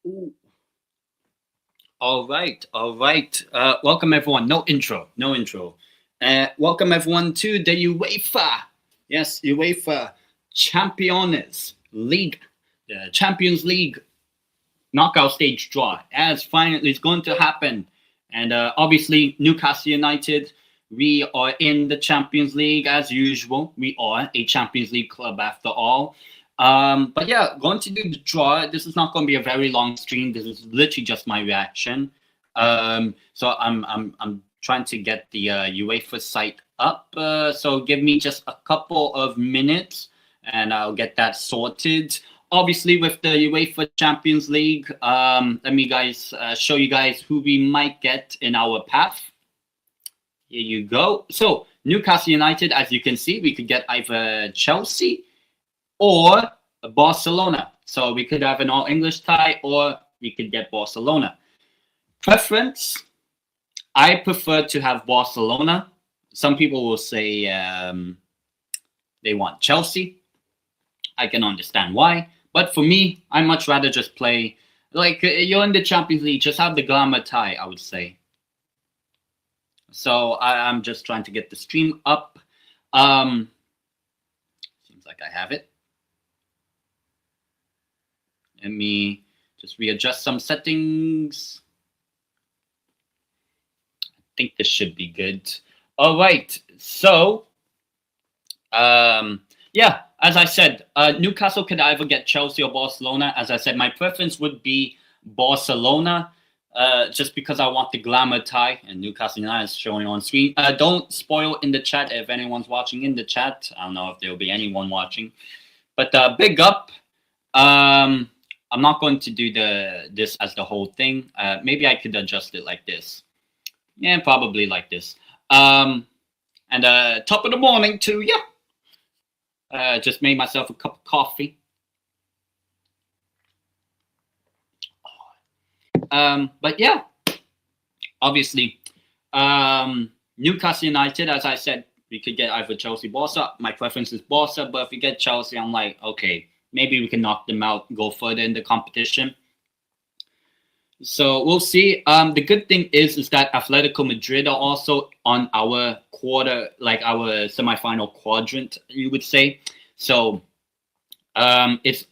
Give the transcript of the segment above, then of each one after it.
Ooh. All right, all right. Welcome everyone. No intro, no intro. Welcome everyone to the UEFA. Yes, UEFA Champions League, the Champions League knockout stage draw, as finally is going to happen. And obviously, Newcastle United, we are in the Champions League as usual. We are a Champions League club after all. But yeah, going to do the draw. This is not going to be a very long stream. This is literally just my reaction. So I'm trying to get the UEFA site up. So give me just a couple of minutes, and I'll get that sorted. Obviously, with the UEFA Champions League, let me show you guys who we might get in our path. Here you go. So Newcastle United, as you can see, we could get either Chelsea or Barcelona. So we could have an all-English tie, or we could get Barcelona. Preference, I prefer to have Barcelona. Some people will say they want Chelsea. I can understand why. But for me, I much rather just play, like you're in the Champions League, just have the glamour tie, I would say. So I'm just trying to get the stream up. Seems like I have it. Let me just readjust some settings. I think this should be good. All right. So, yeah, as I said, Newcastle could either get Chelsea or Barcelona. As I said, my preference would be Barcelona, just because I want the glamour tie, and Newcastle United is showing on screen. Don't spoil in the chat if anyone's watching in the chat. I don't know if there will be anyone watching, but big up. I'm not going to do this as the whole thing. Maybe I could adjust it like this. Yeah, probably like this. And top of the morning to you. Just made myself a cup of coffee. But yeah, obviously, Newcastle United, as I said, we could get either Chelsea, Barca. My preference is Barca, but if we get Chelsea, I'm like, okay, maybe we can knock them out, go further in the competition. So we'll see. The good thing is that Atletico Madrid are also on our our semi-final quadrant, you would say. So it's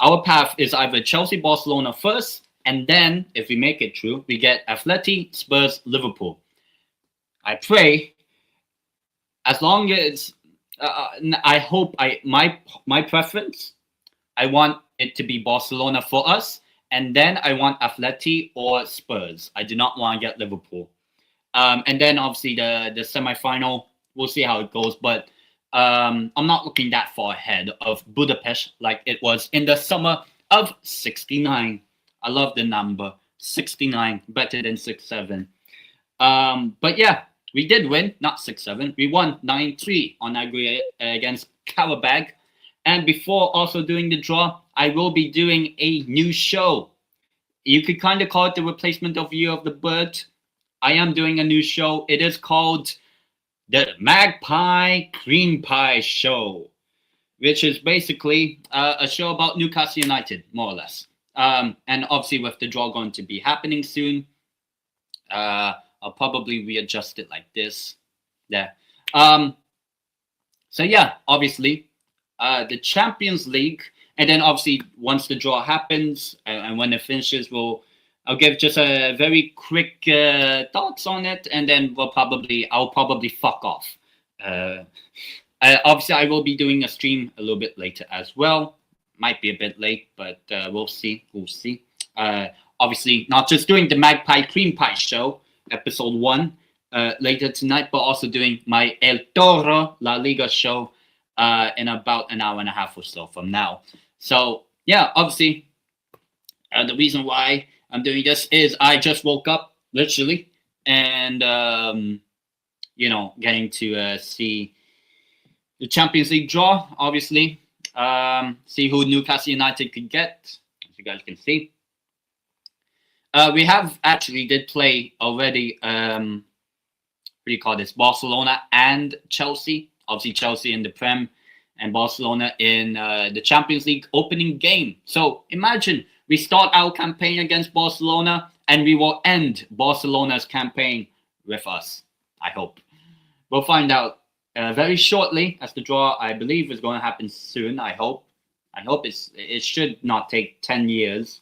our path is either Chelsea, Barcelona first, and then if we make it through, we get Atleti, Spurs, Liverpool. I pray, as long as I hope my preference, I want it to be Barcelona for us, and then I want Atleti or Spurs. I do not want to get Liverpool. And then obviously the semi-final, we'll see how it goes. But I'm not looking that far ahead of Budapest like it was in the summer of '69. I love the number 69, better than 6-7. But yeah, we did win, not 6-7. We won 9-3 on aggregate against Karabag. And before also doing the draw, I will be doing a new show. You could kind of call it the replacement of Year of the Bird. I am doing a new show. It is called the Magpie Cream Pie Show, which is basically a show about Newcastle United, more or less. And obviously with the draw going to be happening soon, I'll probably readjust it like this. There. So yeah, obviously, the Champions League, and then obviously once the draw happens and when it finishes, I'll give just a very quick thoughts on it, and then I'll probably fuck off. Obviously, I will be doing a stream a little bit later as well. Might be a bit late, but we'll see. We'll see. Obviously, not just doing the Magpie Cream Pie Show, episode 1, later tonight, but also doing my El Toro La Liga show in about an hour and a half or so from now. So yeah, obviously, the reason why I'm doing this is I just woke up literally, and getting to see the Champions League draw. Obviously, see who Newcastle United could get, as you guys can see. We have actually did play already. What do you call this? Barcelona and Chelsea. Obviously, Chelsea in the Prem and Barcelona in the Champions League opening game. So imagine We start our campaign against Barcelona, and we will end Barcelona's campaign with us. I hope. We'll find out very shortly, as the draw, I believe, is going to happen soon. I hope. It should not take 10 years.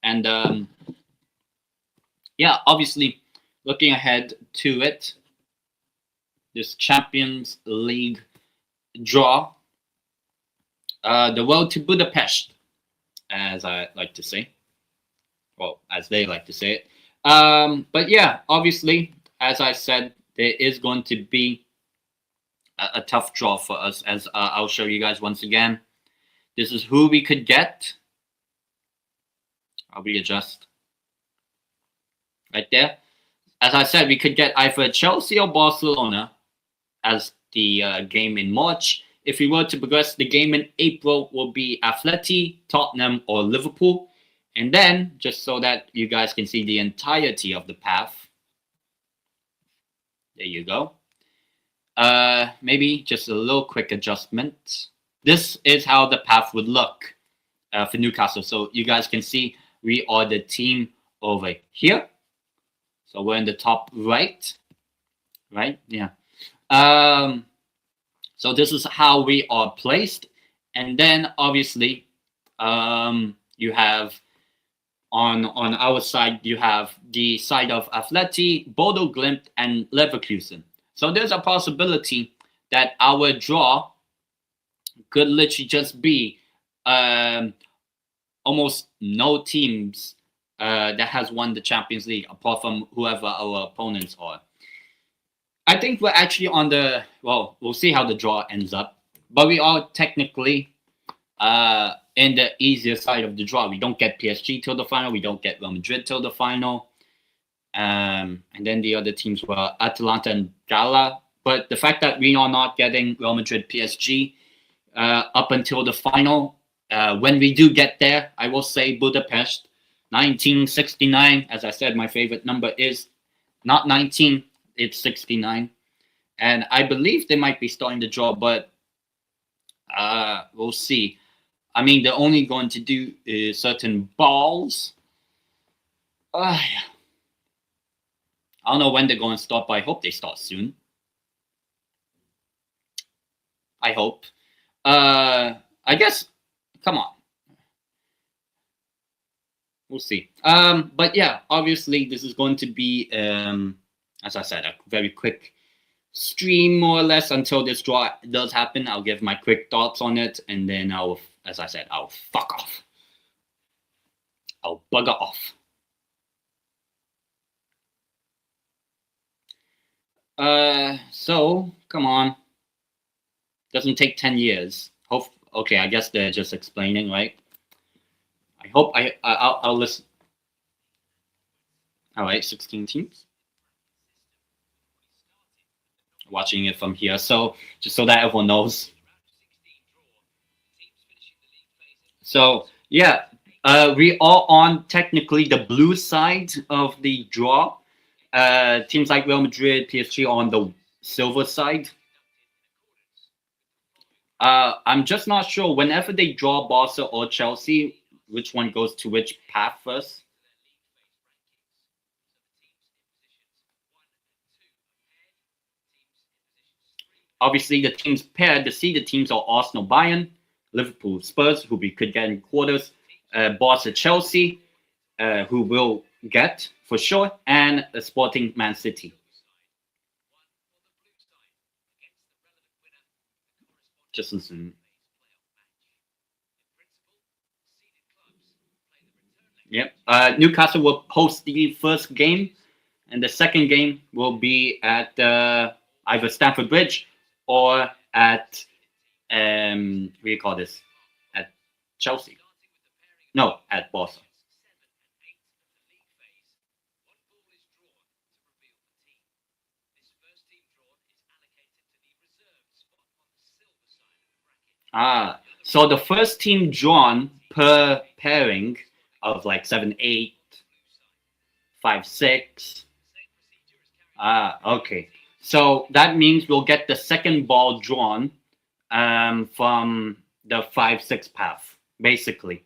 And yeah, obviously, looking ahead to it, this Champions League draw, the road to Budapest, as I like to say, well, as they like to say it. But yeah, obviously, as I said, there is going to be a tough draw for us, as I'll show you guys once again. This is who we could get. I'll readjust right there. As I said, we could get either Chelsea or Barcelona as the game in March. If we were to progress, the game in April will be Atleti, Tottenham, or Liverpool. And then, just so that you guys can see the entirety of the path, there you go. Maybe just a little quick adjustment. This is how the path would look for Newcastle. So you guys can see we are the team over here. So we're in the top right. Right? Yeah. So this is how we are placed. And then, obviously, you have on our side, you have the side of Atleti, Bodo Glimt, and Leverkusen. So there's a possibility that our draw could literally just be almost no teams that has won the Champions League, apart from whoever our opponents are. I think we're actually on the, well, we'll see how the draw ends up. But we are technically in the easier side of the draw. We don't get PSG till the final. We don't get Real Madrid till the final. And then the other teams were Atalanta and Gala. But the fact that we are not getting Real Madrid, PSG up until the final, when we do get there, I will say Budapest, 1969. As I said, my favorite number is not 19, it's 69. And I believe they might be starting the draw, but we'll see. I mean, they're only going to do certain balls. I don't know when they're going to start, but I hope they start soon. I hope. I guess, come on. We'll see. But yeah, obviously, this is going to be, as I said, a very quick stream, more or less, until this draw does happen. I'll give my quick thoughts on it, and then I'll, as I said, I'll fuck off. I'll bugger off. So, come on. Doesn't take 10 years. Okay, I guess they're just explaining, right? I hope I'll listen. All right, 16 teams. Watching it from here, so just so that everyone knows. So yeah, we are on technically the blue side of the draw. Teams like Real Madrid, PSG are on the silver side. I'm just not sure. Whenever they draw Barca or Chelsea, which one goes to which path first? Obviously, the teams paired, the seeded teams are Arsenal, Bayern, Liverpool, Spurs, who we could get in quarters, Barca, Chelsea, who will get for sure, and Sporting Man City. Just listen. Yep. Newcastle will host the first game, and the second game will be at either Stamford Bridge or at what do you call this? At Chelsea. No, at Barca. So the first team drawn per pairing of like 7, 8, 5, 6. Okay. So that means we'll get the second ball drawn from the 5-6 path, basically.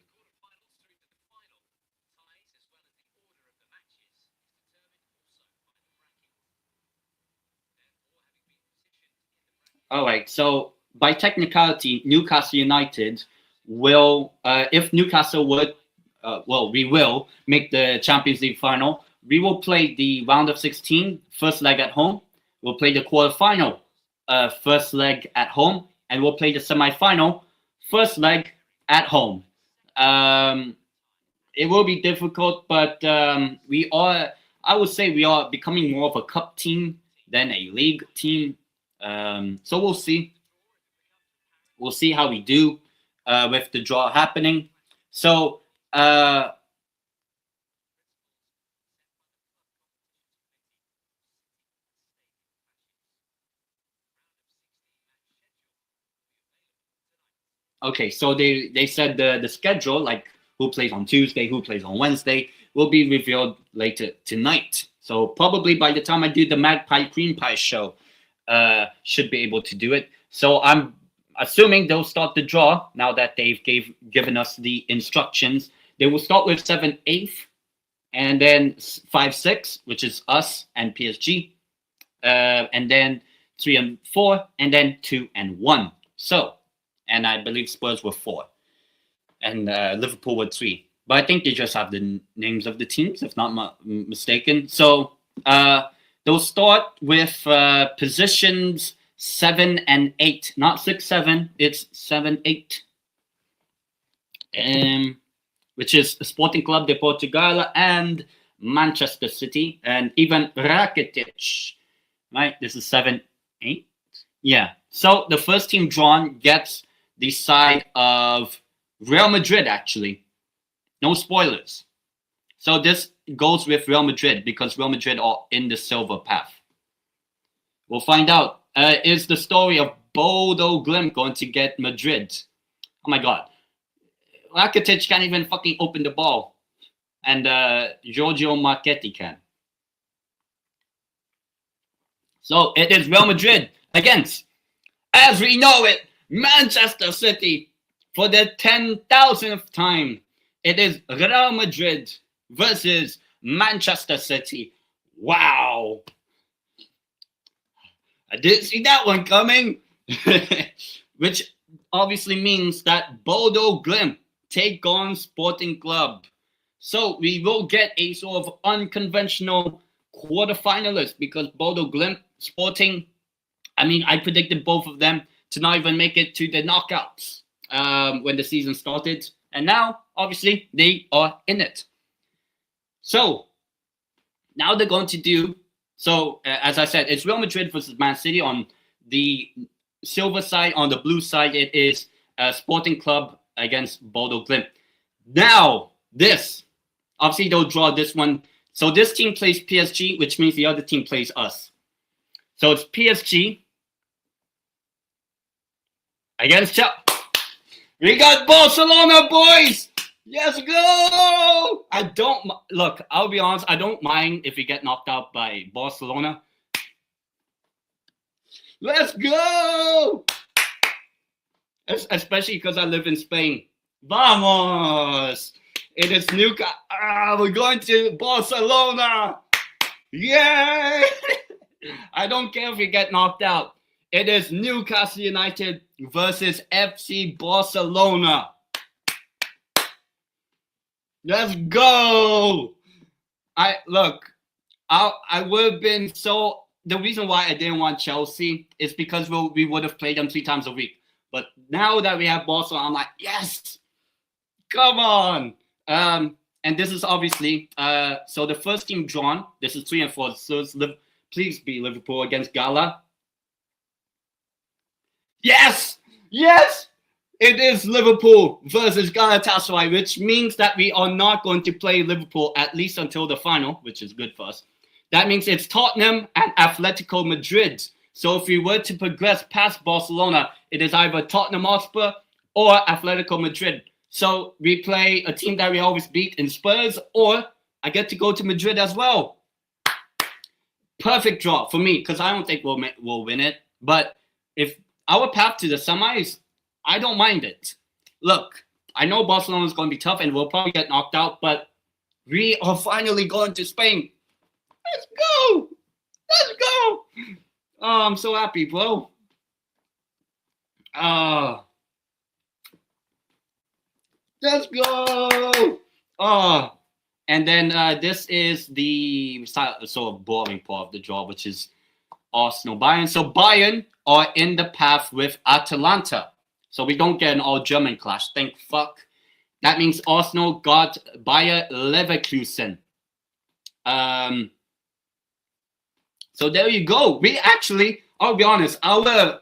All right. So by technicality, Newcastle United will, if Newcastle would, well, we will make the Champions League final. We will play the round of 16, first leg at home. We'll play the quarterfinal, first leg at home, and we'll play the semi-final, first leg at home. It will be difficult, but we are, I would say, we are becoming more of a cup team than a league team. So we'll see. We'll see how we do with the draw happening. So okay, so they said the schedule, like who plays on Tuesday, who plays on Wednesday, will be revealed later tonight. So probably by the time I do the Magpie Cream Pie show, should be able to do it. So I'm assuming they'll start the draw now that they've given us the instructions. They will start with 7-8, and then 5-6, which is us and PSG, and then 3 and 4, and then 2 and 1. So, and I believe Spurs were 4, and Liverpool were 3. But I think they just have the names of the teams, if not mistaken. So they'll start with positions 7 and 8, not 6-7. It's 7-8, which is Sporting Club de Portugal and Manchester City, and even Rakitic. Right, this is 7-8. Yeah. So the first team drawn gets the side of Real Madrid. Actually, no spoilers. So this goes with Real Madrid because Real Madrid are in the silver path. We'll find out. Is the story of Bodo Glimt going to get Madrid? Oh my God. Rakitic can't even fucking open the ball. And Giorgio Marchetti can. So it is Real Madrid against, as we know it, Manchester City for the 10,000th time. It is Real Madrid versus Manchester City. Wow. I didn't see that one coming. Which obviously means that Bodo Glimt take on Sporting Club. So we will get a sort of unconventional quarterfinalist because Bodo Glimt, Sporting, I mean, I predicted both of them to not even make it to the knockouts when the season started. And now, obviously, they are in it. So now they're going to do, so as I said, it's Real Madrid versus Man City on the silver side. On the blue side, it is Sporting Club against Bodo Glimt. Now, this, obviously they'll draw this one. So this team plays PSG, which means the other team plays us. So it's PSG against Chelsea. We got Barcelona, boys. Let's go. I don't look. I'll be honest. I don't mind if we get knocked out by Barcelona. Let's go. Especially because I live in Spain. Vamos. It is Newcastle. We're going to Barcelona. Yay. I don't care if we get knocked out. It is Newcastle United versus FC Barcelona. Let's go. I would have been so. The reason why I didn't want Chelsea is because we would have played them 3 times a week. But now that we have Barcelona, I'm like, yes, come on. And this is obviously so the first team drawn. This is 3 and 4. So it's please be Liverpool against Gala. Yes, yes. It is Liverpool versus Galatasaray, which means that we are not going to play Liverpool at least until the final, which is good for us. That means it's Tottenham and Atletico Madrid. So if we were to progress past Barcelona, it is either Tottenham Hotspur or Atletico Madrid. So we play a team that we always beat in Spurs, or I get to go to Madrid as well. Perfect draw for me, because I don't think we'll win it. But if our path to the semis, I don't mind it. Look, I know Barcelona is going to be tough and we'll probably get knocked out, but we are finally going to Spain. Let's go. Let's go. Oh, I'm so happy, bro. Let's go. Oh, and then this is the sort of boring part of the draw, which is Arsenal Bayern. So Bayern are in the path with Atalanta. So we don't get an all-German clash. Thank fuck. That means Arsenal got Bayer Leverkusen. So there you go. We actually, I'll be honest, our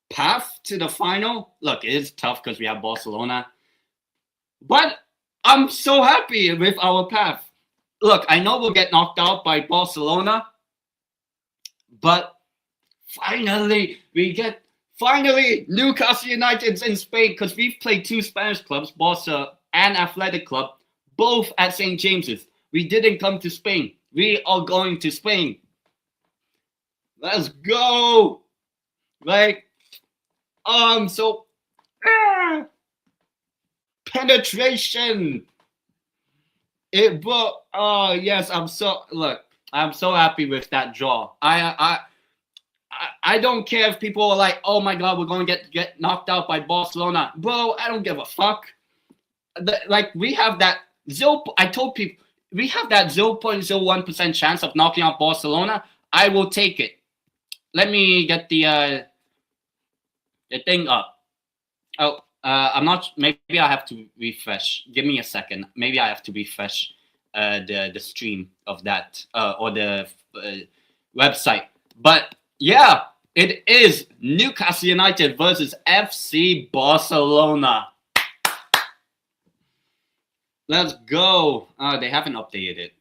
path to the final, look, it is tough because we have Barcelona. But I'm so happy with our path. Look, I know we'll get knocked out by Barcelona. But finally, Newcastle United's in Spain because we've played two Spanish clubs, Barca and Athletic Club, both at St. James's. We didn't come to Spain. We are going to Spain. Let's go. Like, so penetration. But yes, I'm so happy with that draw. I don't care if people are like, oh my god, we're going to get knocked out by Barcelona. Bro, I don't give a fuck. We have that I told people we have that 0.01% chance of knocking out Barcelona. I will take it. Let me get the thing up. Oh, I'm not. Maybe I have to refresh. Give me a second. Maybe I have to refresh the stream of that or the website. But yeah, it is Newcastle United versus FC Barcelona. Let's go. They haven't updated it.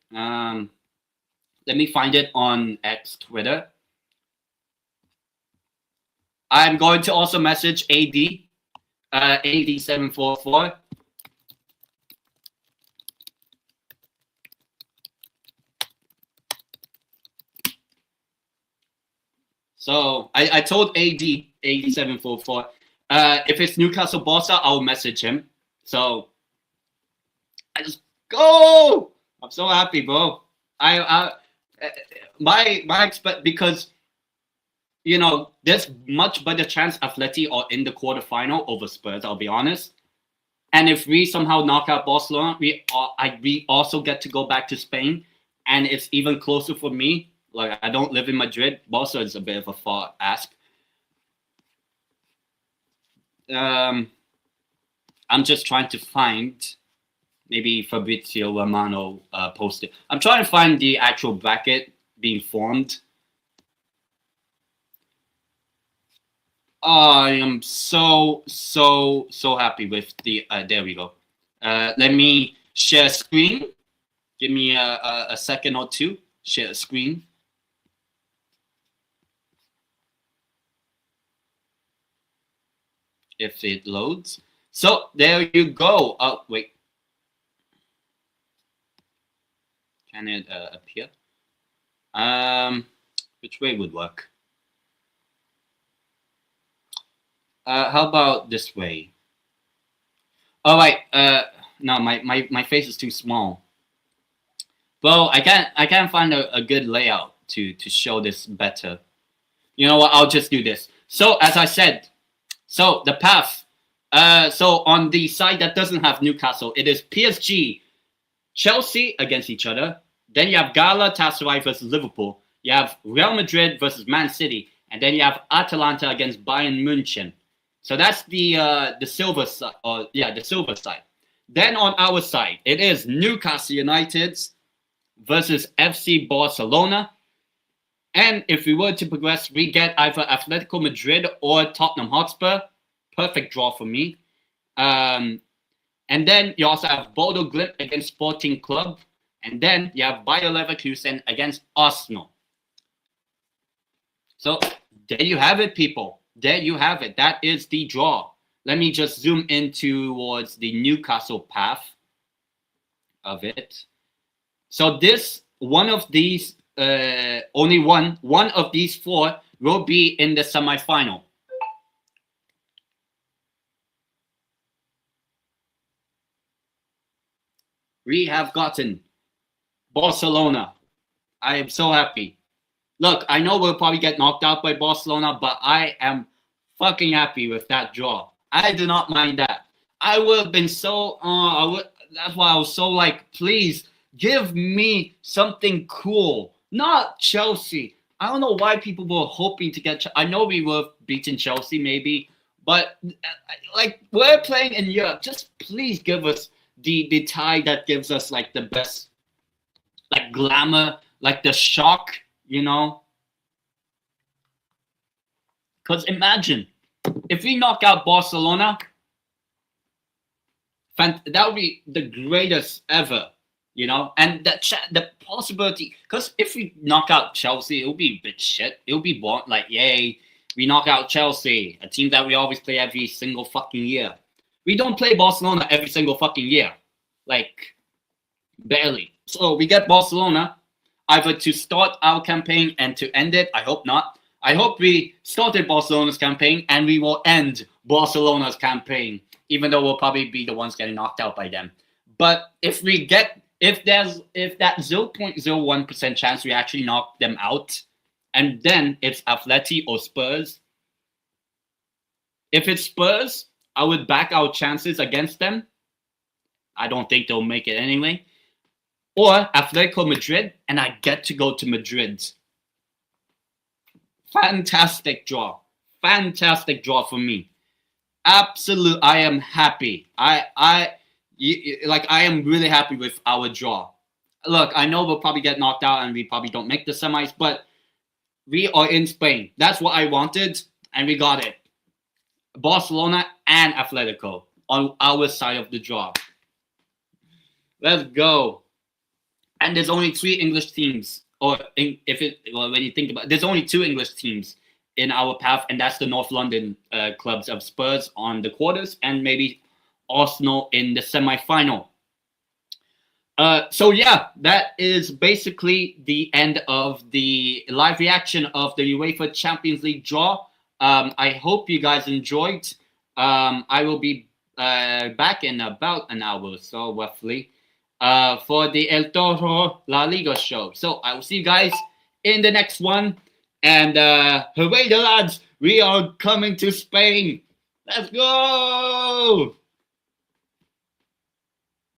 Let me find it on X, Twitter. I'm going to also message AD744. So I told AD744 if it's Newcastle Barca, I'll message him. So I just go. I'm so happy, bro. Because you know, there's much better chance Atleti are in the quarterfinal over Spurs, I'll be honest. And if we somehow knock out Barcelona, we also get to go back to Spain. And it's even closer for me. Like, I don't live in Madrid. Barca is a bit of a far ask. I'm just trying to find, maybe Fabrizio Romano posted. I'm trying to find the actual bracket being formed. I am so happy with the. There we go. Let me share screen. Give me a second or two. Share screen. If it loads. So there you go. Oh wait. Can it appear? Which way would work? How about this way? All right. No, my face is too small. Well, I can't find a good layout to show this better. You know what? I'll just do this. So as I said, so the path. So on the side that doesn't have Newcastle, it is PSG, Chelsea against each other. Then you have Galatasaray versus Liverpool. You have Real Madrid versus Man City, and then you have Atalanta against Bayern München. So that's the silver side, the silver side. Then on our side, it is Newcastle United versus FC Barcelona. And if we were to progress, we get either Atletico Madrid or Tottenham Hotspur. Perfect draw for me. And then you also have Bodo Glimt against Sporting Club. And then you have Bayer Leverkusen against Arsenal. So there you have it, people. There you have it. That is the draw. Let me just zoom in towards the Newcastle path of it. So this, one of these, only one of these four will be in the semifinal. We have gotten Barcelona. I am so happy. Look, I know we'll probably get knocked out by Barcelona, but I am fucking happy with that draw. I do not mind that. I would have been so. That's why I was so like, please give me something cool, not Chelsea. I don't know why people were hoping to get. I know we were beating Chelsea, maybe, but like we're playing in Europe. Just please give us the tie that gives us like the best, like glamour, like the shock, you know. Because imagine if we knock out Barcelona, that would be the greatest ever, you know. And the possibility, because if we knock out Chelsea, it'll be a bit shit. It'll be boring. Like, yay, we knock out Chelsea, a team that we always play every single fucking year. We don't play Barcelona every single fucking year, like barely. So we get Barcelona either to start our campaign and to end it. I hope not. I hope we started Barcelona's campaign and we will end Barcelona's campaign, even though we'll probably be the ones getting knocked out by them. But if that 0.01% chance we actually knock them out, and then it's Atleti or Spurs. If it's Spurs, I would back our chances against them. I don't think they'll make it anyway. Or Atletico Madrid, and I get to go to Madrid. Fantastic draw. Fantastic draw for me. Absolute. I am happy. I am really happy with our draw. Look, I know we'll probably get knocked out and we probably don't make the semis, but we are in Spain. That's what I wanted, and we got it. Barcelona and Atletico on our side of the draw. Let's go. And there's only 3 English teams. Or when you think about it, there's only 2 English teams in our path, and that's the North London clubs of Spurs on the quarters and maybe Arsenal in the semi-final. So yeah, that is basically the end of the live reaction of the UEFA Champions League draw. I hope you guys enjoyed. I will be back in about an hour or so, roughly, for the El Toro La Liga show. So I will see you guys in the next one. And hooray, the lads! We are coming to Spain. Let's go!